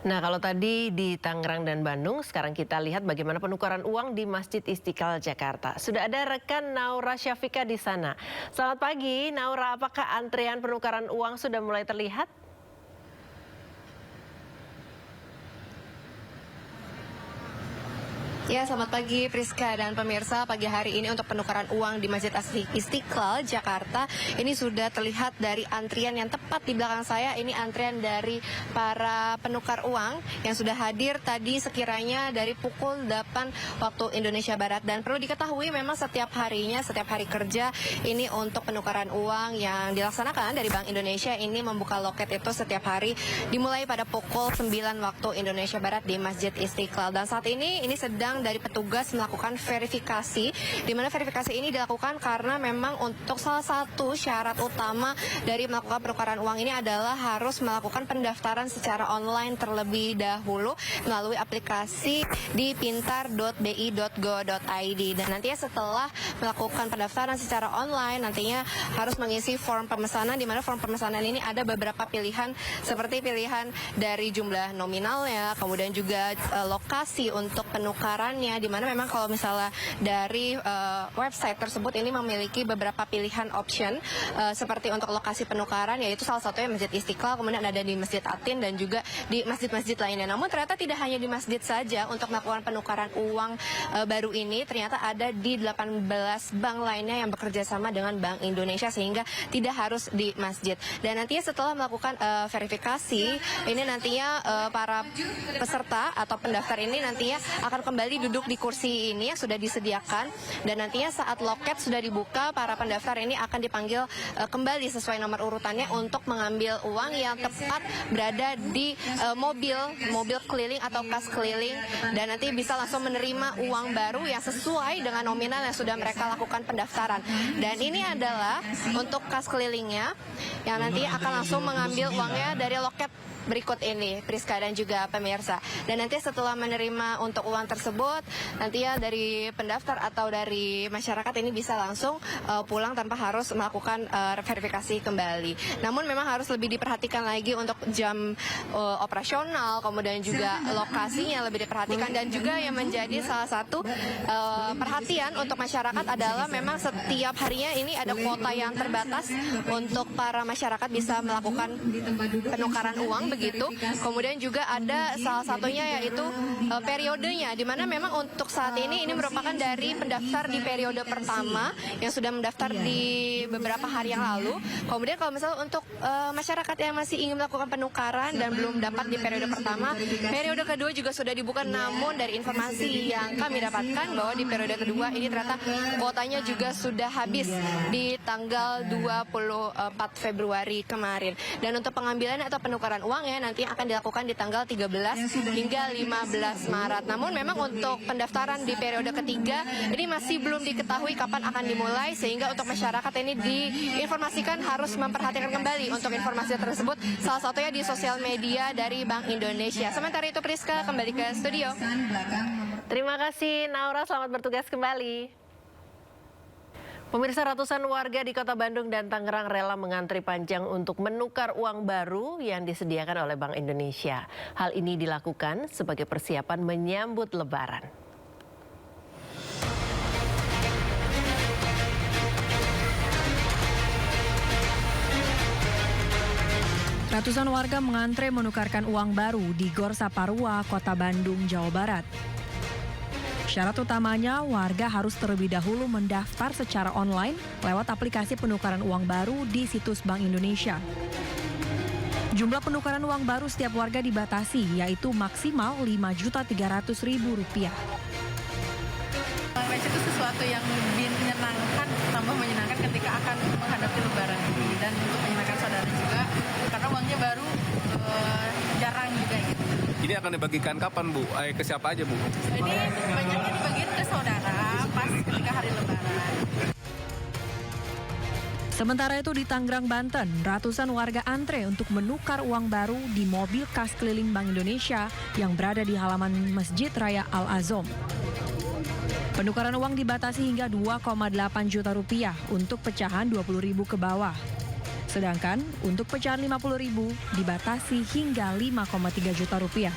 Nah, kalau tadi di Tangerang dan Bandung, sekarang kita lihat bagaimana penukaran uang di Masjid Istiqlal Jakarta. Sudah ada rekan Naura Syafika di sana. Selamat pagi, Naura. Apakah antrean penukaran uang sudah mulai terlihat? Ya, selamat pagi Priska dan pemirsa. Pagi hari ini untuk penukaran uang di Masjid Istiqlal Jakarta ini sudah terlihat dari antrian yang tepat di belakang saya. Ini antrian dari para penukar uang yang sudah hadir tadi sekiranya dari pukul 8 waktu Indonesia Barat. Dan perlu diketahui memang setiap harinya, setiap hari kerja ini untuk penukaran uang yang dilaksanakan dari Bank Indonesia ini membuka loket itu setiap hari dimulai pada pukul 9 waktu Indonesia Barat di Masjid Istiqlal. Dan saat ini sedang dari petugas melakukan verifikasi, di mana verifikasi ini dilakukan karena memang untuk salah satu syarat utama dari melakukan penukaran uang ini adalah harus melakukan pendaftaran secara online terlebih dahulu melalui aplikasi di pintar.bi.go.id. Dan nantinya setelah melakukan pendaftaran secara online, nantinya harus mengisi form pemesanan, di mana form pemesanan ini ada beberapa pilihan seperti pilihan dari jumlah nominalnya, kemudian juga lokasi untuk penukarannya, di mana memang kalau misalnya dari website tersebut ini memiliki beberapa pilihan option seperti untuk lokasi penukaran, yaitu salah satunya Masjid Istiqlal, kemudian ada di Masjid Atin dan juga di masjid-masjid lainnya. Namun ternyata tidak hanya di masjid saja untuk melakukan penukaran uang baru ini, ternyata ada di 18 bank lainnya yang bekerja sama dengan Bank Indonesia, sehingga tidak harus di masjid. Dan nantinya setelah melakukan verifikasi ini nantinya para peserta atau pendaftar ini nantinya akan kembali duduk di kursi ini yang sudah disediakan, dan nantinya saat loket sudah dibuka, para pendaftar ini akan dipanggil kembali sesuai nomor urutannya untuk mengambil uang yang tepat berada di mobil keliling atau kas keliling, dan nanti bisa langsung menerima uang baru yang sesuai dengan nominal yang sudah mereka lakukan pendaftaran. Dan ini adalah untuk kas kelilingnya yang nanti akan langsung mengambil uangnya dari loket berikut ini, Priska dan juga pemirsa. Dan nanti setelah menerima untuk uang tersebut, nantinya dari pendaftar atau dari masyarakat ini bisa langsung pulang tanpa harus melakukan verifikasi kembali. Namun memang harus lebih diperhatikan lagi untuk jam operasional, kemudian juga lokasinya lebih diperhatikan, dan juga yang menjadi salah satu perhatian untuk masyarakat adalah memang setiap harinya ini ada kuota yang terbatas untuk para masyarakat bisa melakukan penukaran uang begitu. Kemudian juga ada salah satunya yaitu periodenya, di mana memang untuk saat ini merupakan dari pendaftar di periode pertama yang sudah mendaftar di beberapa hari yang lalu. Kemudian kalau misalnya untuk masyarakat yang masih ingin melakukan penukaran dan belum dapat di periode pertama, periode kedua juga sudah dibuka. Namun dari informasi yang kami dapatkan bahwa di periode kedua ini ternyata kuotanya juga sudah habis di tanggal 24 Februari kemarin. Dan untuk pengambilan atau penukaran uang nanti akan dilakukan di tanggal 13 hingga 15 Maret. Namun memang untuk pendaftaran di periode ketiga ini masih belum diketahui kapan akan dimulai, sehingga untuk masyarakat ini diinformasikan harus memperhatikan kembali untuk informasi tersebut, salah satunya di sosial media dari Bank Indonesia. Sementara itu Priska, kembali ke studio. Terima kasih Naura, selamat bertugas kembali. Pemirsa, ratusan warga di Kota Bandung dan Tangerang rela mengantri panjang untuk menukar uang baru yang disediakan oleh Bank Indonesia. Hal ini dilakukan sebagai persiapan menyambut Lebaran. Ratusan warga mengantre menukarkan uang baru di Gor Saparua, Kota Bandung, Jawa Barat. Syarat utamanya, warga harus terlebih dahulu mendaftar secara online lewat aplikasi penukaran uang baru di situs Bank Indonesia. Jumlah penukaran uang baru setiap warga dibatasi, yaitu maksimal Rp5.300.000. Itu sesuatu yang menyenangkan, tambah menyenangkan ketika akan menghadapi Lebaran ini, dan untuk menyenangkan saudara juga, karena uangnya baru jarang juga gitu. Ini akan dibagikan kapan, Bu? Ke siapa aja, Bu? Ini banyaknya dibagiin ke saudara pas ketika hari Lebaran. Sementara itu di Tangerang, Banten, ratusan warga antre untuk menukar uang baru di mobil kas keliling Bank Indonesia yang berada di halaman Masjid Raya Al-Azom. Penukaran uang dibatasi hingga Rp2,8 juta untuk pecahan Rp20.000 ke bawah. Sedangkan untuk pecahan 50.000 dibatasi hingga 5,3 juta rupiah.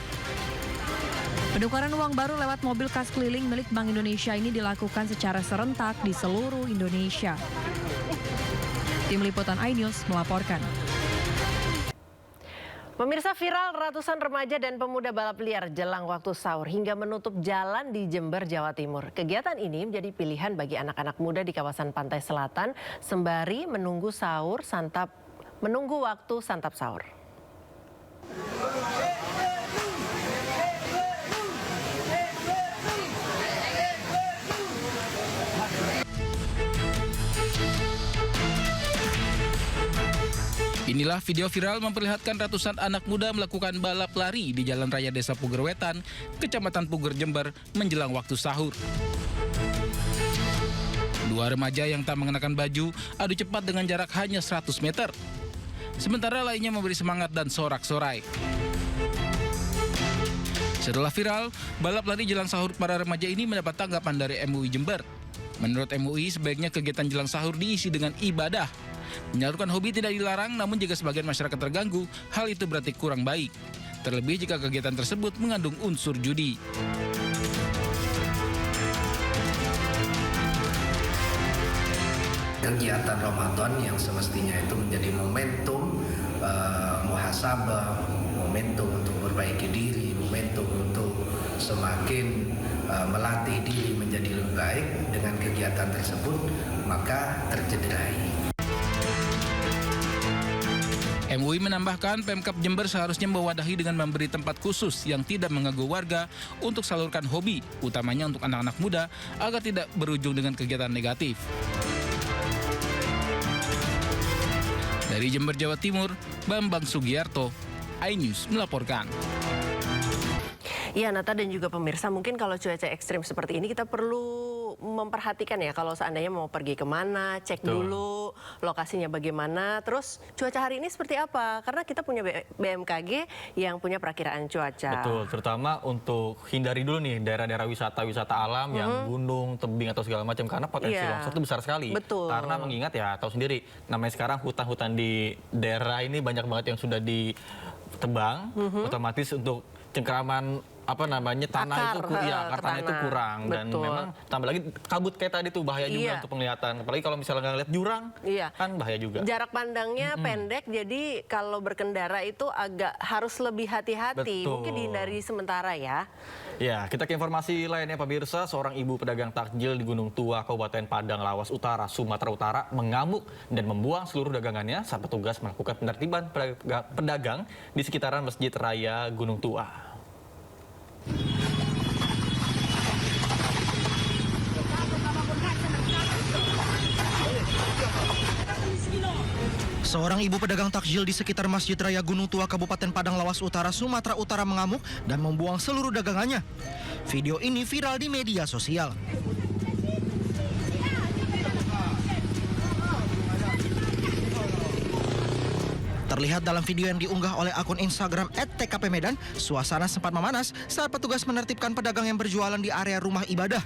Penukaran uang baru lewat mobil kas keliling milik Bank Indonesia ini dilakukan secara serentak di seluruh Indonesia. Tim Liputan iNews melaporkan. Pemirsa, viral ratusan remaja dan pemuda balap liar jelang waktu sahur hingga menutup jalan di Jember, Jawa Timur. Kegiatan ini menjadi pilihan bagi anak-anak muda di kawasan pantai selatan sembari menunggu waktu santap sahur. Inilah video viral memperlihatkan ratusan anak muda melakukan balap lari di Jalan Raya Desa Pugerwetan, Kecamatan Puger, Jember, menjelang waktu sahur. Dua remaja yang tak mengenakan baju adu cepat dengan jarak hanya 100 meter. Sementara lainnya memberi semangat dan sorak-sorai. Setelah viral, balap lari jelang sahur para remaja ini mendapat tanggapan dari MUI Jember. Menurut MUI, sebaiknya kegiatan jelang sahur diisi dengan ibadah. Menyalurkan hobi tidak dilarang, namun jika sebagian masyarakat terganggu, hal itu berarti kurang baik. Terlebih jika kegiatan tersebut mengandung unsur judi. Kegiatan Ramadan yang semestinya itu menjadi momentum muhasabah, momentum untuk memperbaiki diri, momentum untuk semakin melatih diri menjadi lebih baik, dengan kegiatan tersebut maka tercederai. MUI menambahkan Pemkab Jember seharusnya mewadahi dengan memberi tempat khusus yang tidak mengganggu warga untuk salurkan hobi, utamanya untuk anak-anak muda, agar tidak berujung dengan kegiatan negatif. Dari Jember, Jawa Timur, Bambang Sugiarto, iNews melaporkan. Ya, Nata dan juga pemirsa, mungkin kalau cuaca ekstrim seperti ini kita perlu memperhatikan ya kalau seandainya mau pergi kemana, cek dulu lokasinya bagaimana, terus cuaca hari ini seperti apa, karena kita punya BMKG yang punya perakiraan cuaca. Betul, terutama untuk hindari dulu nih daerah-daerah wisata alam yang gunung, tebing atau segala macam, karena potensi longsor itu besar sekali. Betul. Karena mengingat ya tahu sendiri, namanya sekarang hutan-hutan di daerah ini banyak banget yang sudah ditebang, otomatis untuk cengkeraman tanah akarnya itu kurang. Dan memang tambah lagi kabut kayak tadi tuh bahaya juga untuk penglihatan, apalagi kalau misalnya nggak lihat jurang kan bahaya juga. Jarak pandangnya pendek, jadi kalau berkendara itu agak harus lebih hati-hati. Mungkin dihindari sementara ya. Ya, kita ke informasi lainnya pemirsa. Seorang ibu pedagang takjil di Gunung Tua, Kabupaten Padang Lawas Utara, Sumatera Utara mengamuk dan membuang seluruh dagangannya saat petugas melakukan penertiban pedagang di sekitaran Masjid Raya Gunung Tua. Seorang ibu pedagang takjil di sekitar Masjid Raya Gunung Tua, Kabupaten Padang Lawas Utara, Sumatera Utara mengamuk dan membuang seluruh dagangannya. Video ini viral di media sosial. Terlihat dalam video yang diunggah oleh akun Instagram @tkpmedan, suasana sempat memanas saat petugas menertibkan pedagang yang berjualan di area rumah ibadah.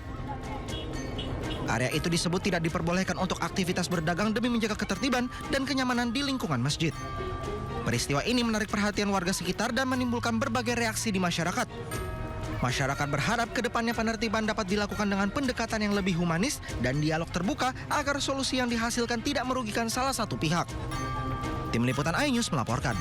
Area itu disebut tidak diperbolehkan untuk aktivitas berdagang demi menjaga ketertiban dan kenyamanan di lingkungan masjid. Peristiwa ini menarik perhatian warga sekitar dan menimbulkan berbagai reaksi di masyarakat. Masyarakat berharap ke depannya penertiban dapat dilakukan dengan pendekatan yang lebih humanis dan dialog terbuka agar solusi yang dihasilkan tidak merugikan salah satu pihak. Tim Liputan iNews melaporkan.